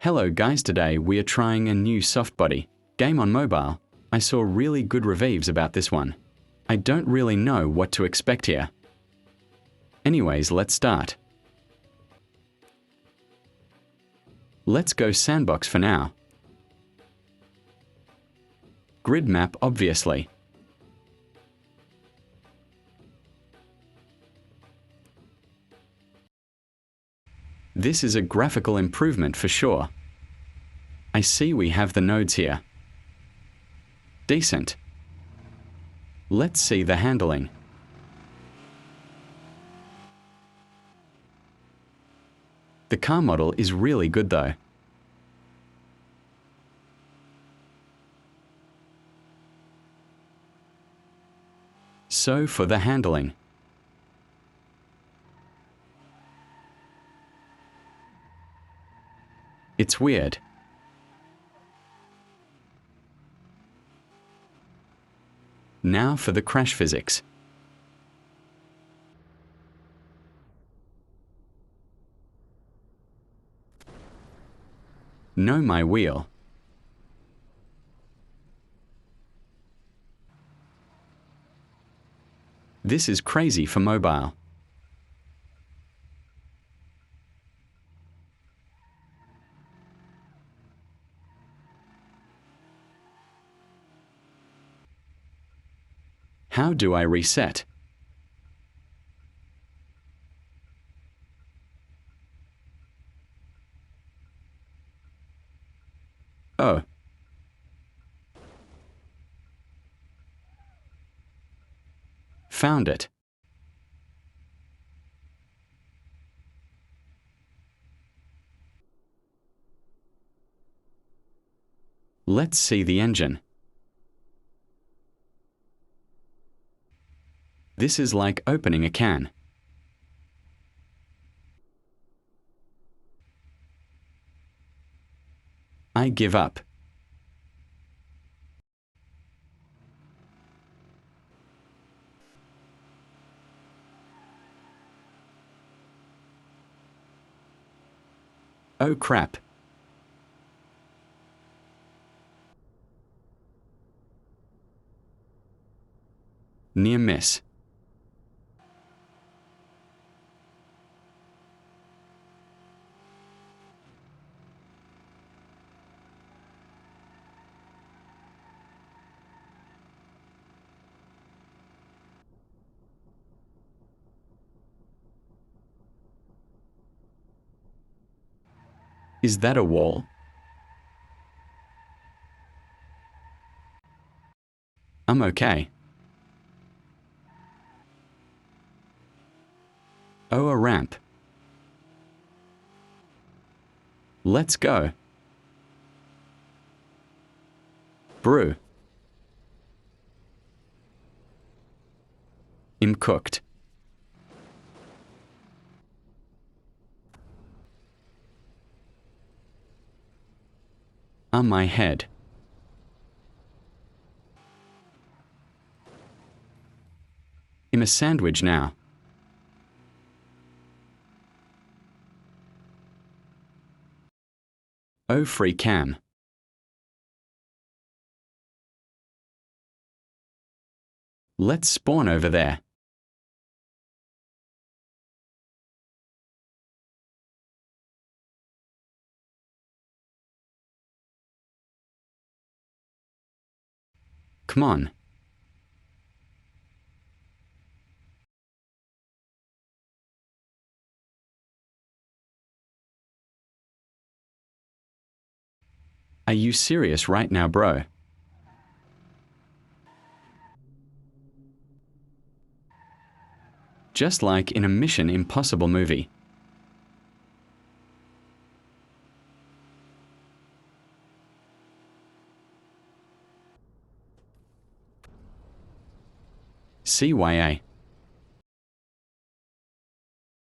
Hello guys, today we are trying a new Softbody game on mobile. I saw really good reviews about this one. I don't really know what to expect here. Anyways, let's start. Let's go sandbox for now. Grid map, obviously. This is a graphical improvement for sure. I see we have the nodes here. Decent. Let's see the handling. The car model is really good though. So for the handling. It's weird. Now for the crash physics. Know my wheel. This is crazy for mobile. How do I reset? Oh. Found it. Let's see the engine. This is like opening a can. I give up. Oh crap. Near miss. Is that a wall? I'm okay. Oh, a ramp. Let's go. Brew. I'm cooked. On my head. I'm a sandwich now. Oh, free cam. Let's spawn over there. Come on. Are you serious right now, bro? Just like in a Mission Impossible movie. CYA.